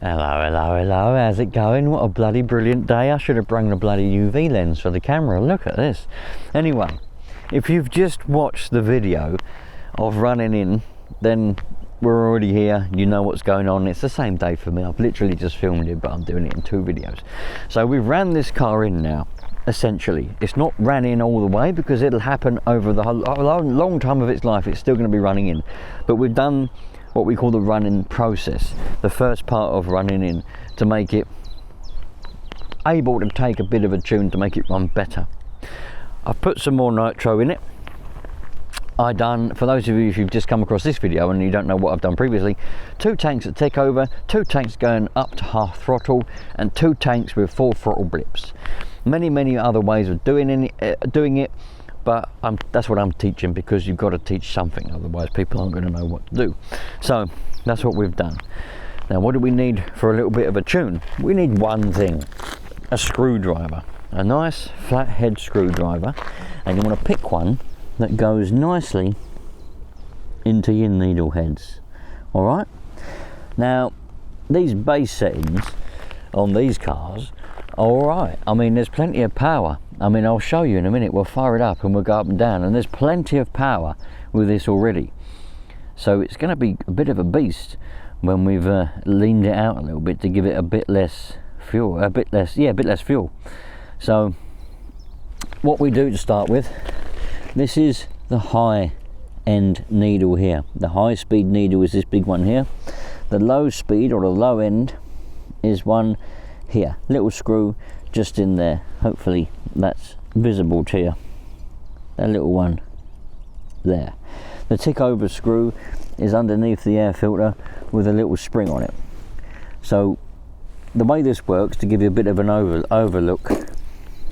Hello, hello, hello, how's it going? What a bloody brilliant day. I should have brought a bloody UV lens for the camera. Look at this. Anyway, if you've just watched the video of running in, then we're already here. You know what's going on. It's the same day for me. I've literally just filmed it, but I'm doing it in 2 videos. So we've ran this car in now, essentially. It's not ran in all the way because it'll happen over the whole long time of its life. It's still going to be running in. But we've done what we call the running process, the first part of running in, to make it able to take a bit of a tune to make it run better. I've put some more nitro in it. I done, for those of you who've just come across this video and you don't know what I've done previously, 2 tanks at tick over, 2 tanks going up to half throttle, and 2 tanks with full throttle blips. Many other ways of doing it, but that's what I'm teaching, because you've got to teach something, otherwise people aren't going to know what to do. So that's what we've done. Now, what do we need for a little bit of a tune? We need one thing: a screwdriver, a nice flathead screwdriver, and you want to pick one that goes nicely into your needle heads. All right. Now, these base settings on these cars are all right. I mean, there's plenty of power. I mean, I'll show you in a minute. We'll fire it up and we'll go up and down, and there's plenty of power with this already. So it's going to be a bit of a beast when we've leaned it out a little bit to give it a bit less fuel, a bit less fuel. So what we do to start with, this is the high end needle here. The high speed needle is this big one here. The low speed, or the low end, is one here. Little screw just in there. Hopefully that's visible to you. That little one there. The tick over screw is underneath the air filter with a little spring on it. So the way this works, to give you a bit of an overlook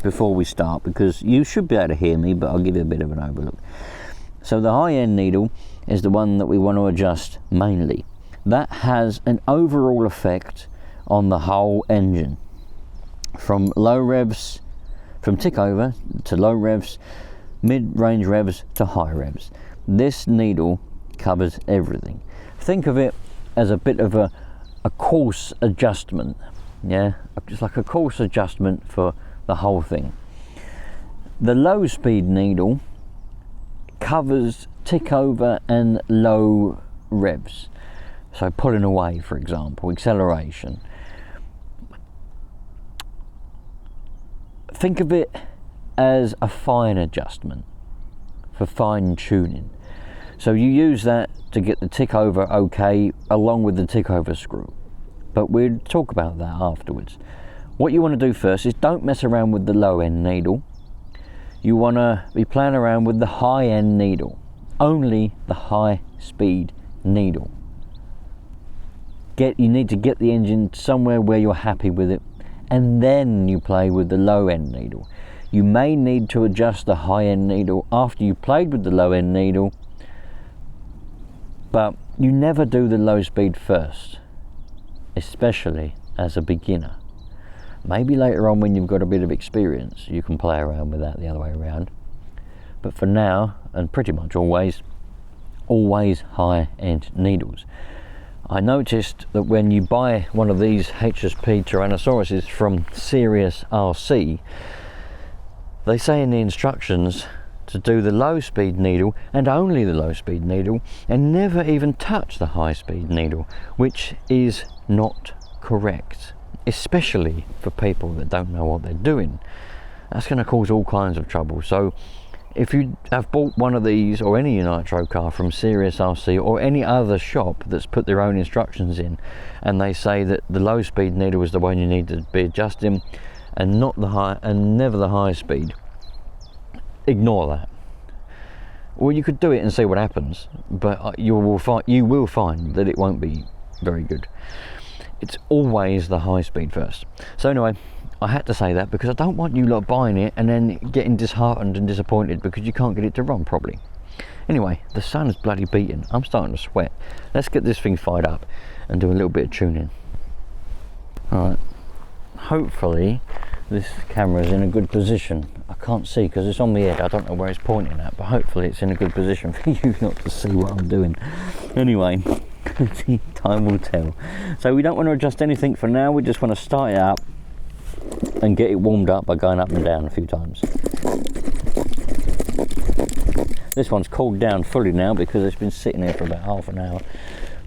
before we start, because you should be able to hear me, but I'll give you a bit of an overlook. So the high end needle is the one that we want to adjust mainly. That has an overall effect on the whole engine, from low revs, from tick over to low revs, mid-range revs to high revs. This needle covers everything. Think of it as a bit of a course adjustment, yeah, just like a course adjustment for the whole thing. The low speed needle covers tick over and low revs, so pulling away, for example, acceleration. Think of it as a fine adjustment for fine tuning. So you use that to get the tick over okay, along with the tick over screw. But we'll talk about that afterwards. What you want to do first is don't mess around with the low end needle. You want to be playing around with the high end needle, only the high speed needle. You need to get the engine somewhere where you're happy with it, and then you play with the low end needle. You may need to adjust the high end needle after you've played with the low end needle, but you never do the low speed first, especially as a beginner. Maybe later on, when you've got a bit of experience, you can play around with that the other way around. But for now, and pretty much always high end needles. I noticed that when you buy one of these HSP Tyrannosauruses from Serious RC, they say in the instructions to do the low speed needle and only the low speed needle, and never even touch the high speed needle, which is not correct, especially for people that don't know what they're doing. That's going to cause all kinds of trouble. So if you have bought one of these, or any Nitro car from Serious RC or any other shop that's put their own instructions in, and they say that the low speed needle is the one you need to be adjusting and not the high, and never the high speed, ignore that. Well, you could do it and see what happens, but you will find that it won't be very good. It's always the high speed first. So anyway, I had to say that because I don't want you lot buying it and then getting disheartened and disappointed because you can't get it to run properly. Anyway, the sun is bloody beating. I'm starting to sweat. Let's get this thing fired up and do a little bit of tuning. Alright, hopefully this camera is in a good position. I can't see because it's on my head. I don't know where it's pointing at, but hopefully it's in a good position for you not to see what I'm doing. Anyway, Time will tell. So we don't want to adjust anything for now, we just want to start it up and get it warmed up by going up and down a few times. This one's cooled down fully now because it's been sitting here for about half an hour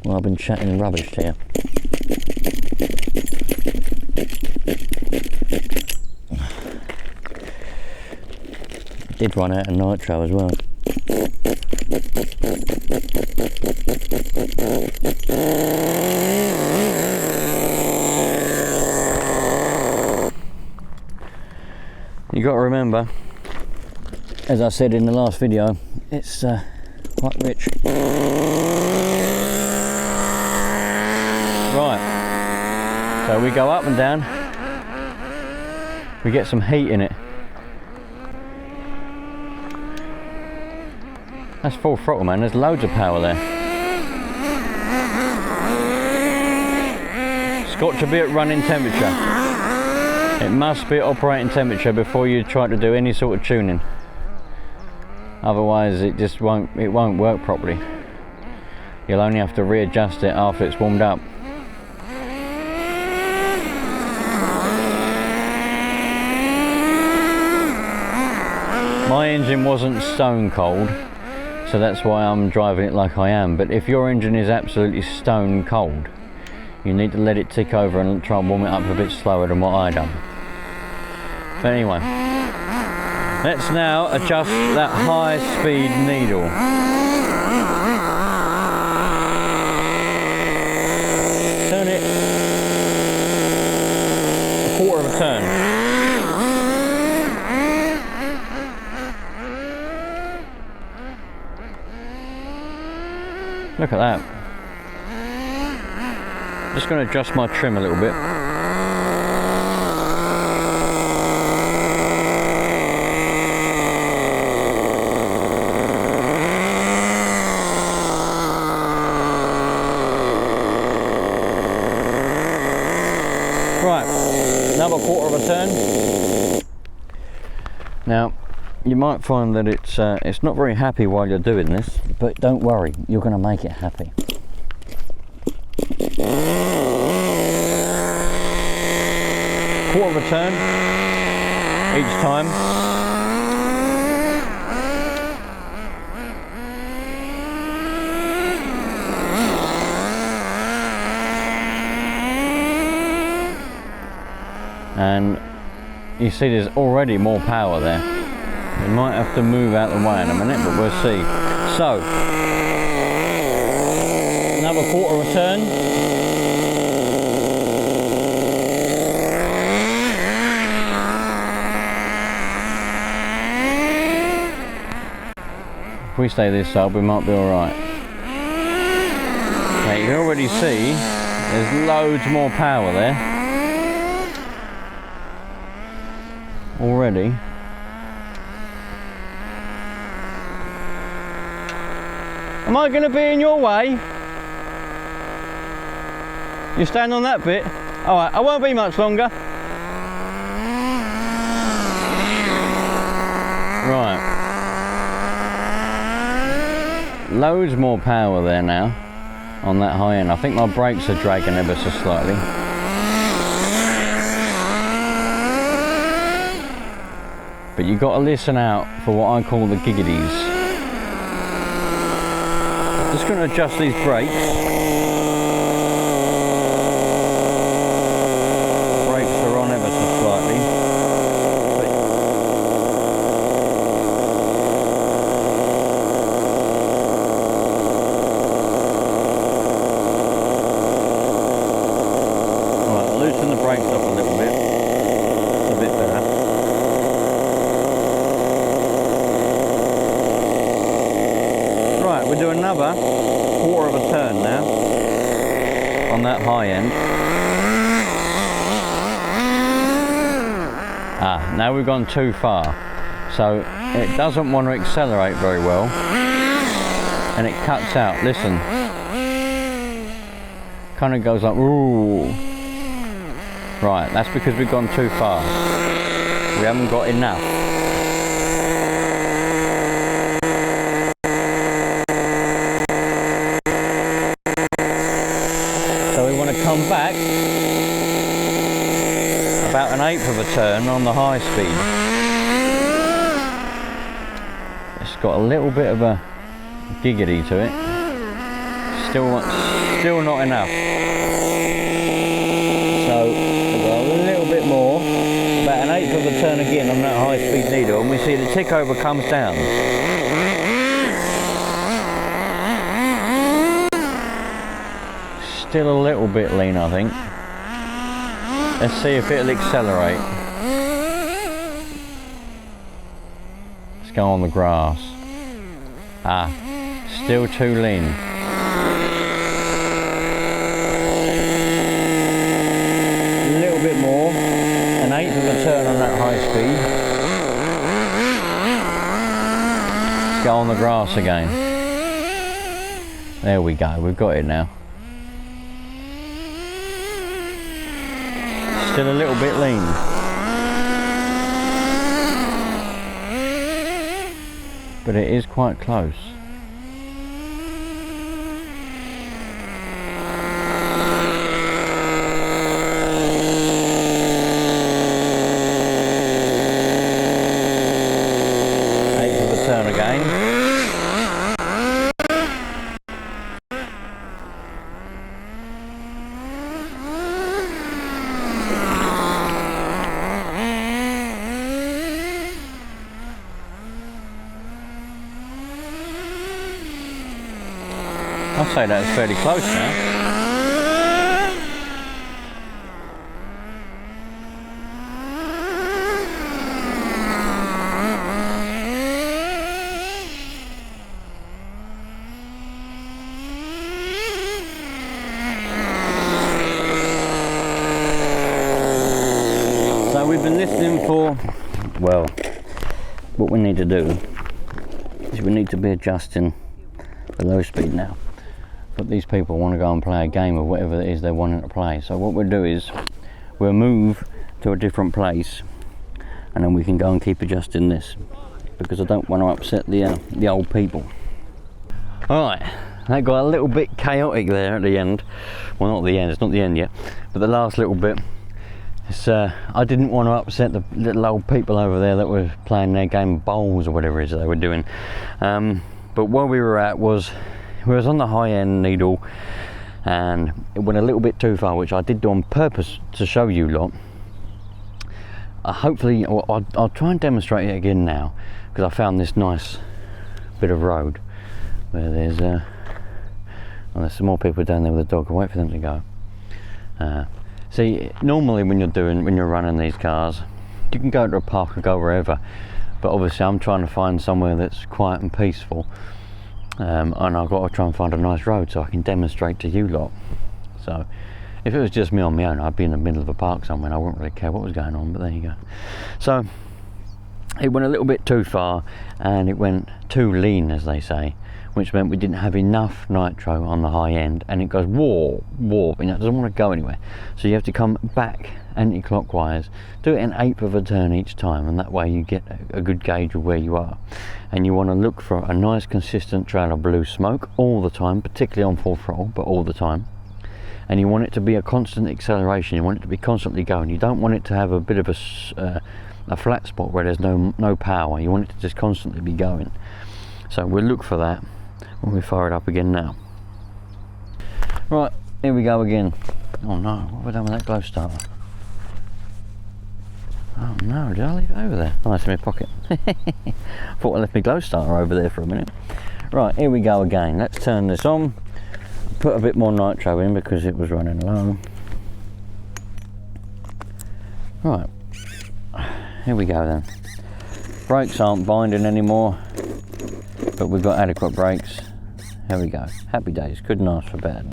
while I've been chatting rubbish here. Did run out of nitro as well. You got to remember, as I said in the last video, it's quite rich. Right, so we go up and down, we get some heat in it. That's full throttle, man, there's loads of power there. It's got to be at running temperature. It must be at operating temperature before you try to do any sort of tuning. Otherwise it just won't work properly. You'll only have to readjust it after it's warmed up. My engine wasn't stone cold, so that's why I'm driving it like I am. But if your engine is absolutely stone cold, you need to let it tick over and try and warm it up a bit slower than what I done. But anyway, let's now adjust that high speed needle. Turn it a quarter of a turn. Look at that. Just going to adjust my trim a little bit. Right, another quarter of a turn. Now, you might find that it's not very happy while you're doing this, but don't worry, you're going to make it happy. Quarter of a turn each time. And you see there's already more power there. We might have to move out the way in a minute, but we'll see. So, another quarter of a turn. If we stay this up, we might be alright. Now you can already see there's loads more power there. Already. Am I going to be in your way? You stand on that bit? Alright, I won't be much longer. Right. Loads more power there now on that high end. I think my brakes are dragging ever so slightly. But you've got to listen out for what I call the giggities. Just going to adjust these brakes. Brakes are on ever so slightly. Right, I'll loosen the brakes up a little bit. It's a bit better. Right, we'll do another quarter of a turn now on that high end. Now we've gone too far, so it doesn't want to accelerate very well and it cuts out. Listen, kind of goes like ooh. Right, that's because we've gone too far. We haven't got enough. come back about an eighth of a turn on the high speed. It's got a little bit of a giggity to it. Still not enough. So we've got a little bit more, about an eighth of a turn again on that high speed needle, and we see the tick over comes down. Still a little bit lean, I think. Let's see if it'll accelerate. Let's go on the grass. Ah, still too lean. A little bit more, an eighth of a turn on that high speed. Let's go on the grass again. There we go, we've got it now. Still a little bit lean. But it is quite close. Eighth of a turn again. I'd say that's fairly close now. So we've been listening for, well, what we need to do is we need to be adjusting the low speed now. But these people want to go and play a game of whatever it is they're wanting to play. So what we'll do is we'll move to a different place, and then we can go and keep adjusting this, because I don't want to upset the old people. Alright, that got a little bit chaotic there at the end. Well, not the end, it's not the end yet, but the last little bit. It's, I didn't want to upset the little old people over there that were playing their game of bowls or whatever it is that they were doing. But where we were at was, we was on the high end needle, and it went a little bit too far, which I did do on purpose to show you lot. Hopefully, I'll try and demonstrate it again now, because I found this nice bit of road where there's well, there's some more people down there with a dog. I'll wait for them to go. See, normally when you're running these cars, you can go to a park or go wherever, but obviously I'm trying to find somewhere that's quiet and peaceful. And I've got to try and find a nice road so I can demonstrate to you lot. So if it was just me on my own, I'd be in the middle of a park somewhere and I wouldn't really care what was going on, but there you go. So it went a little bit too far, and it went too lean, as they say, which meant we didn't have enough nitro on the high end, and it goes warp, and it doesn't want to go anywhere. So you have to come back anti-clockwise, do it an eighth of a turn each time, and that way you get a good gauge of where you are. And you want to look for a nice consistent trail of blue smoke all the time, particularly on full throttle, but all the time. And you want it to be a constant acceleration, you want it to be constantly going. You don't want it to have a bit of a flat spot where there's no power. You want it to just constantly be going. So we'll look for that when we fire it up again now. Right, here we go again. Oh no, what have I done with that glow starter? Oh no, did I leave it over there? Oh, it's in my pocket. Thought I left my glow starter over there for a minute. Right, here we go again. Let's turn this on. Put a bit more nitro in because it was running low. Right, here we go then. Brakes aren't binding anymore, but we've got adequate brakes. Here we go. Happy days. Couldn't ask for better.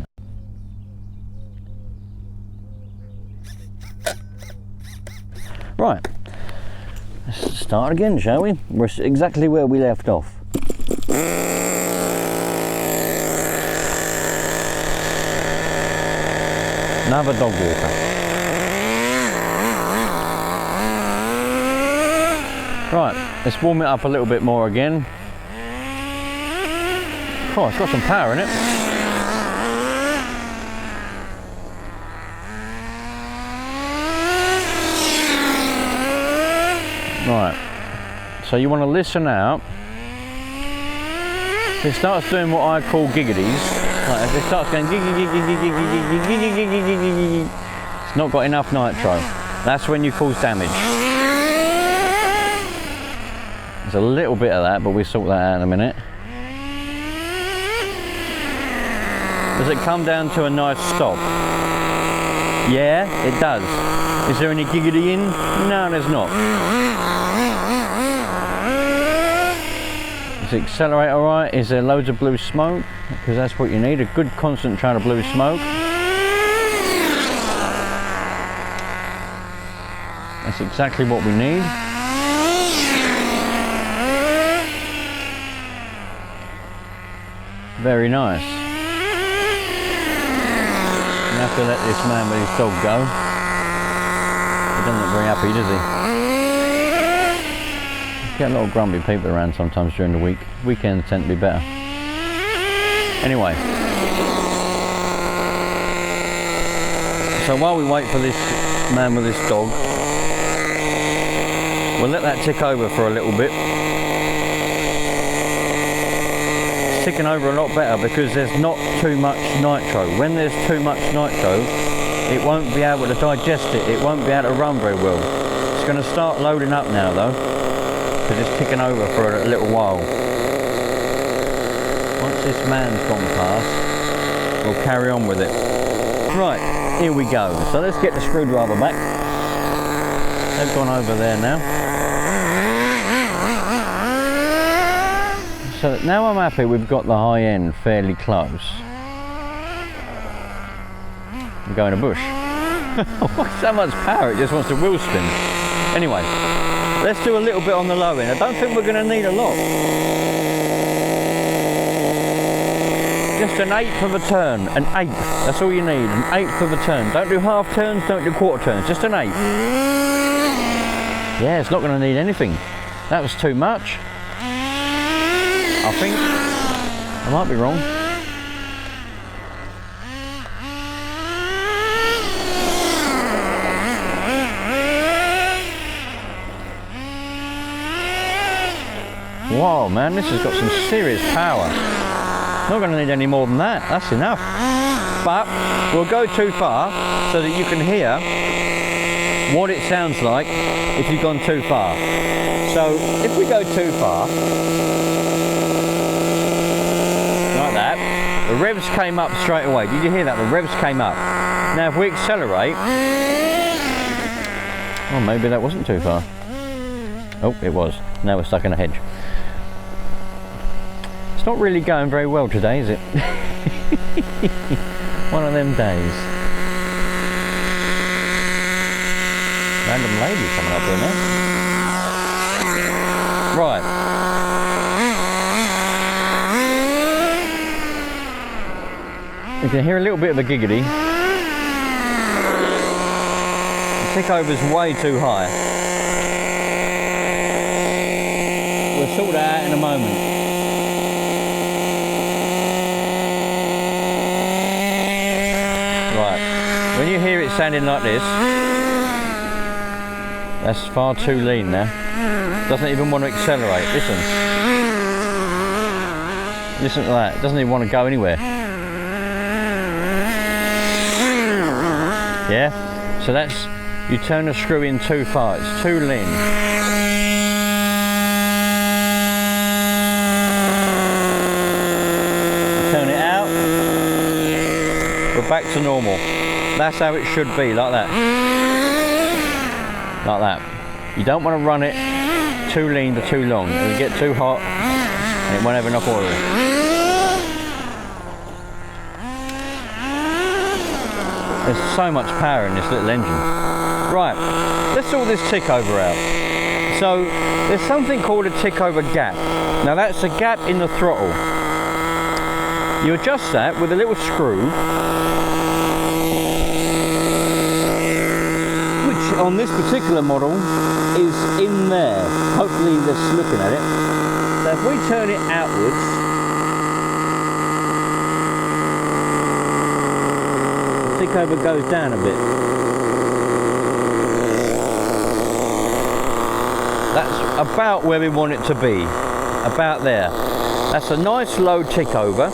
Right, let's start again, shall we? We're exactly where we left off. Another dog walker. Right, let's warm it up a little bit more again. Oh, it's got some power in it. Right, so you want to listen out. If it starts doing what I call giggities, like if it starts going it's not got enough nitro. That's when you cause damage. There's a little bit of that, but we'll sort that out in a minute. Does it come down to a nice stop? Yeah, it does. Is there any giggity in? No, there's not. Is the accelerator alright? Is there loads of blue smoke? Because that's what you need, a good constant trail of blue smoke. That's exactly what we need. Very nice. You have to let this man with his dog go. He doesn't look very happy, does he? Get a lot of grumpy people around sometimes during the week. Weekends tend to be better. Anyway. So while we wait for this man with this dog, we'll let that tick over for a little bit. It's ticking over a lot better because there's not too much nitro. When there's too much nitro, it won't be able to digest it. It won't be able to run very well. It's going to start loading up now though, because it's ticking over for a little while. Once this man's gone past, we'll carry on with it. Right, here we go. So let's get the screwdriver back. They've gone over there now. So now I'm happy we've got the high end fairly close. I'm going to bush. So much power, it just wants to wheel spin. Anyway, let's do a little bit on the low end. I don't think we're going to need a lot. Just an eighth of a turn, an eighth. That's all you need, an eighth of a turn. Don't do half turns, don't do quarter turns, just an eighth. Yeah, it's not going to need anything. That was too much. I think. I might be wrong. Wow, man, this has got some serious power. Not going to need any more than that. That's enough. But we'll go too far so that you can hear what it sounds like if you've gone too far. So if we go too far, like that, the revs came up straight away. Did you hear that? The revs came up. Now if we accelerate, oh, maybe that wasn't too far. Oh, it was. Now we're stuck in a hedge. It's not really going very well today, is it? One of them days. Random lady coming up here now. Right. You can hear a little bit of a giggity. The tick over's way too high. We'll sort that out in a moment. Right. When you hear it sounding like this, that's far too lean now. Doesn't even want to accelerate. Listen. Listen to that. It doesn't even want to go anywhere. Yeah? So that's, you turn the screw in too far. It's too lean. Turn it out. We're back to normal. That's how it should be, like that. Like that. You don't want to run it too lean for too long. It'll get too hot and it won't have enough oil. There's so much power in this little engine. Right, let's sort this tick over out. So there's something called a tick over gap. Now that's a gap in the throttle. You adjust that with a little screw, which on this particular model is in there. Hopefully they're just looking at it. So if we turn it outwards, the tick over goes down a bit. That's about where we want it to be, about there. That's a nice low tick over.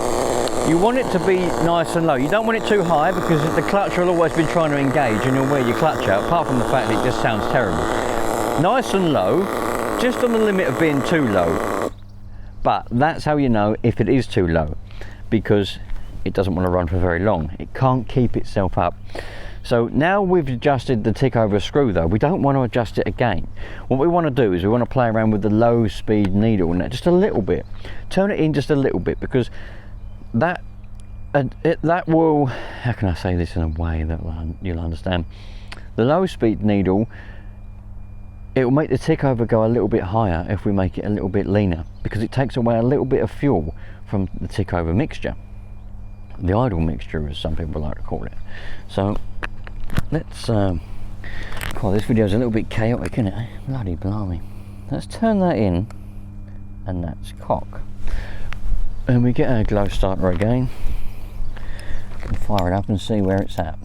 You want it to be nice and low. You don't want it too high because the clutch will always be trying to engage and you'll wear your clutch out, apart from the fact that it just sounds terrible. Nice and low, just on the limit of being too low. But that's how you know if it is too low, because it doesn't want to run for very long. It can't keep itself up. So now we've adjusted the tick over screw though, we don't want to adjust it again. What we want to do is we want to play around with the low speed needle now, just a little bit. Turn it in just a little bit, because that will, how can I say this in a way that you'll understand? The low speed needle, it will make the tick over go a little bit higher if we make it a little bit leaner, because it takes away a little bit of fuel from the tick over mixture. The idle mixture, as some people like to call it. So let's this video's a little bit chaotic, isn't it? Bloody blimey. Let's turn that in, and that's cock. And we get our glow starter again and fire it up and see where it's at.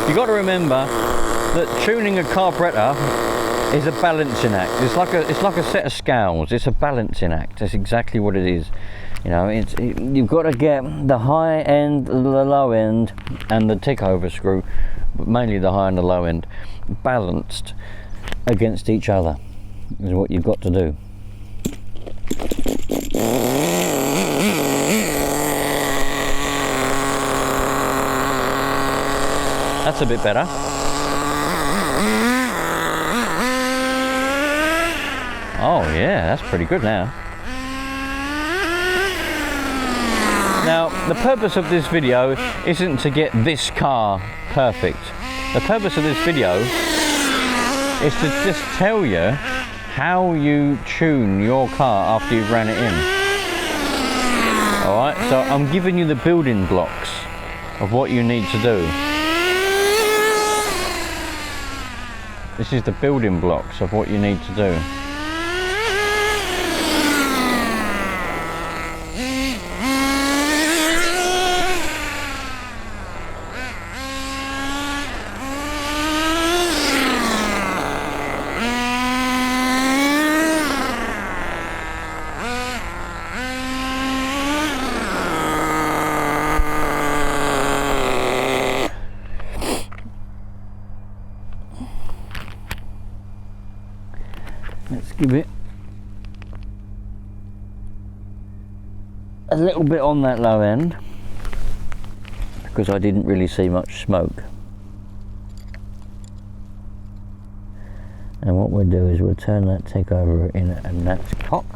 You've got to remember that tuning a carburettor is a balancing act. It's like a set of scales. It's a balancing act. That's exactly what it is. You know, you've got to get the high end, the low end, and the tick over screw, but mainly the high and the low end, balanced against each other is what you've got to do. That's a bit better. Oh yeah, that's pretty good now. Now, the purpose of this video isn't to get this car perfect. The purpose of this video is to just tell you how you tune your car after you've ran it in. Alright, so I'm giving you the building blocks of what you need to do. This is the building blocks of what you need to do. Let's give it a little bit on that low end, because I didn't really see much smoke. And what we'll do is we'll turn that tick over in, and that's cock.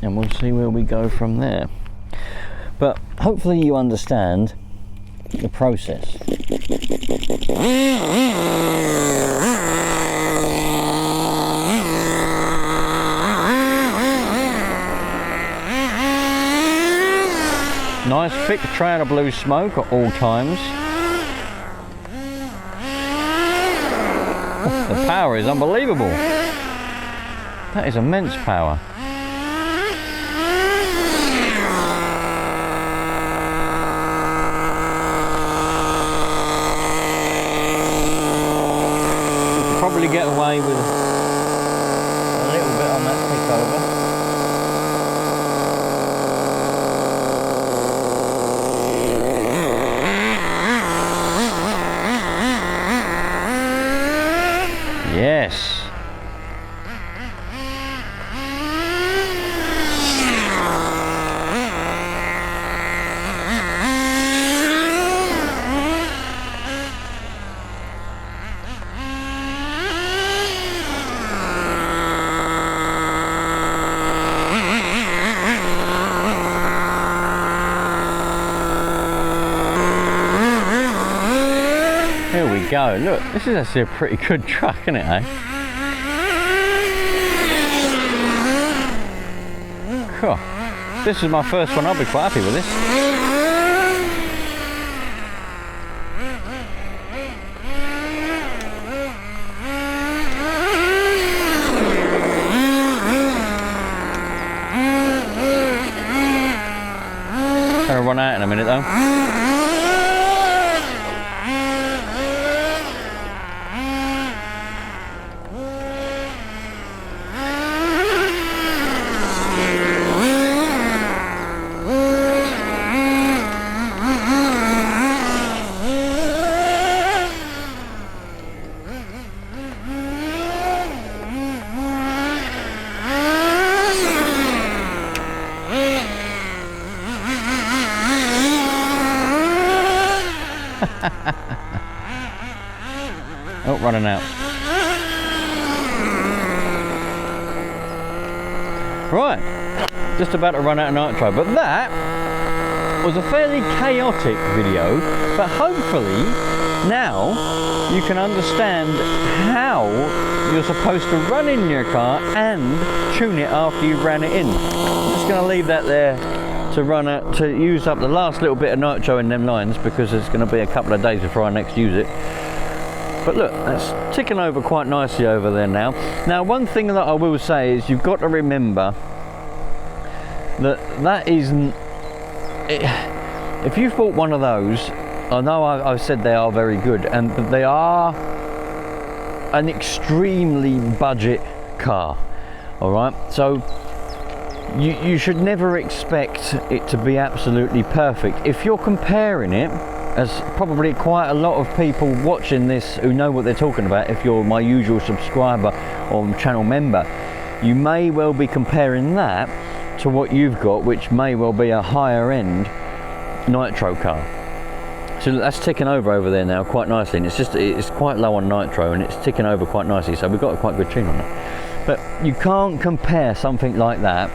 And we'll see where we go from there. But hopefully you understand the process. Nice thick trail of blue smoke at all times. The power is unbelievable. That is immense power. Probably get away with a little bit on that tick over. Yes. Here we go. Look, this is actually a pretty good truck, isn't it, eh? Cool. This is my first one. I'll be quite happy with this. to run out in a minute though. Oh, running out. Right, just about to run out of nitro, but that was a fairly chaotic video, but hopefully now you can understand how you're supposed to run in your car and tune it after you've ran it in. I'm just going to leave that there to run out, to use up the last little bit of nitro in them lines, because it's going to be a couple of days before I next use it. But look, that's ticking over quite nicely over there now. Now, one thing that I will say is you've got to remember that isn't... If you've bought one of those, I know I've said they are very good, and they are an extremely budget car, all right? So you should never expect it to be absolutely perfect. If you're comparing it, as probably quite a lot of people watching this who know what they're talking about, if you're my usual subscriber or channel member, you may well be comparing that to what you've got, which may well be a higher end nitro car. So that's ticking over there now quite nicely, and it's quite low on nitro and it's ticking over quite nicely, so we've got a quite good tune on it. But you can't compare something like that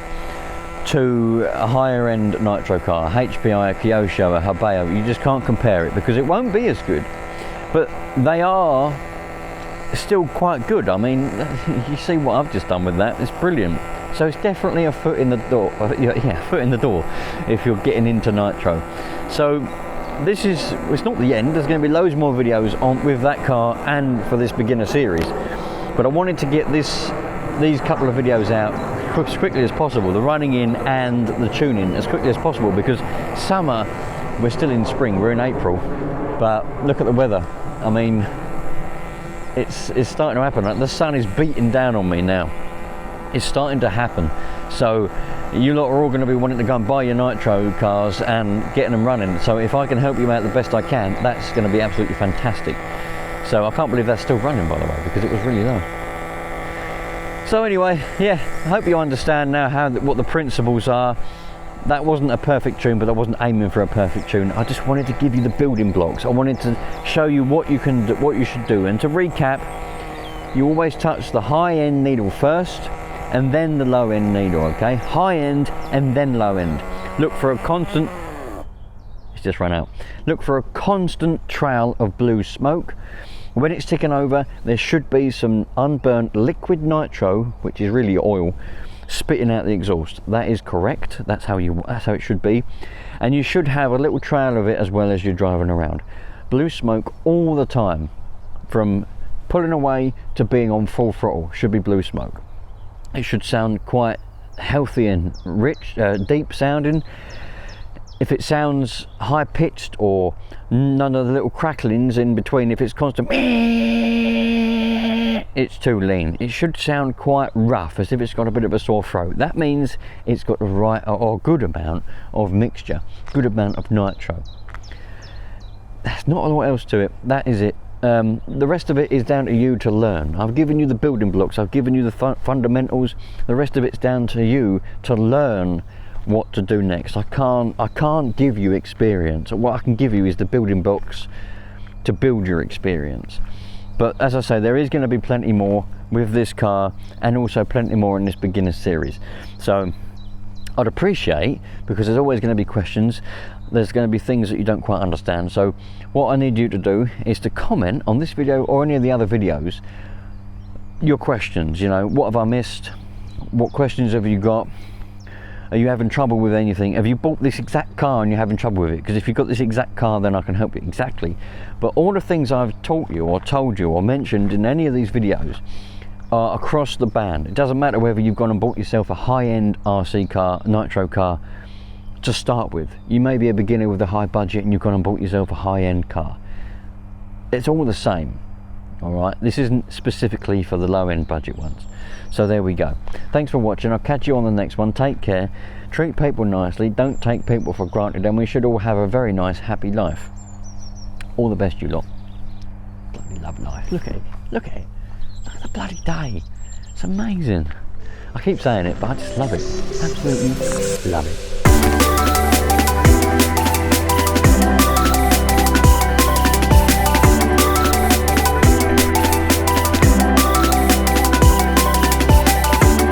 to a higher end nitro car, a HPI, a Kyosho, a Habeo. You just can't compare it because it won't be as good, but they are still quite good. I mean, you see what I've just done with that, it's brilliant. So it's definitely a foot in the door, yeah, foot in the door if you're getting into nitro. So it's not the end. There's going to be loads more videos on with that car and for this beginner series, but I wanted to get these couple of videos out as quickly as possible, the running in and the tuning as quickly as possible, because summer, we're still in spring, we're in April, but look at the weather. I mean, it's starting to happen. The sun is beating down on me now. It's starting to happen. So you lot are all going to be wanting to go and buy your nitro cars and getting them running. So if I can help you out the best I can, that's going to be absolutely fantastic. So I can't believe that's still running, by the way, because it was really low. So anyway, yeah, I hope you understand now what the principles are. That wasn't a perfect tune, but I wasn't aiming for a perfect tune. I just wanted to give you the building blocks. I wanted to show you what you can do, what you should do. And to recap, you always touch the high end needle first and then the low end needle, okay? High end and then low end. Look for a constant, it's just run out. Look for a constant trail of blue smoke. When it's ticking over, there should be some unburnt liquid nitro, which is really oil, spitting out the exhaust. That is correct. That's how it should be. And you should have a little trail of it as well as you're driving around. Blue smoke all the time, from pulling away to being on full throttle, should be blue smoke. It should sound quite healthy and rich, deep sounding. If it sounds high pitched or none of the little cracklings in between, if it's constant, it's too lean. It should sound quite rough, as if it's got a bit of a sore throat. That means it's got the right or good amount of mixture, good amount of nitro. There's not a lot else to it. That is it. The rest of it is down to you to learn. I've given you the building blocks, I've given you the fundamentals. The rest of it's down to you to learn what to do next. I can't give you experience. What I can give you is the building blocks to build your experience. But as I say, there is going to be plenty more with this car, and also plenty more in this beginner series. So I'd appreciate, because there's always going to be questions, there's going to be things that you don't quite understand. So what I need you to do is to comment on this video or any of the other videos your questions. You know, what have I missed? What questions have you got? Are you having trouble with anything? Have you bought this exact car and you're having trouble with it? Because if you've got this exact car, then I can help you exactly. But all the things I've taught you or told you or mentioned in any of these videos are across the band. It doesn't matter whether you've gone and bought yourself a high-end RC car, nitro car, to start with. You may be a beginner with a high budget and you've gone and bought yourself a high-end car. It's all the same, all right? This isn't specifically for the low-end budget ones. So there we go. Thanks for watching. I'll catch you on the next one. Take care. Treat people nicely. Don't take people for granted, and we should all have a very nice, happy life. All the best, you lot. Bloody love life. Look at it. Look at it. Look at the bloody day. It's amazing. I keep saying it, but I just love it. Absolutely love it.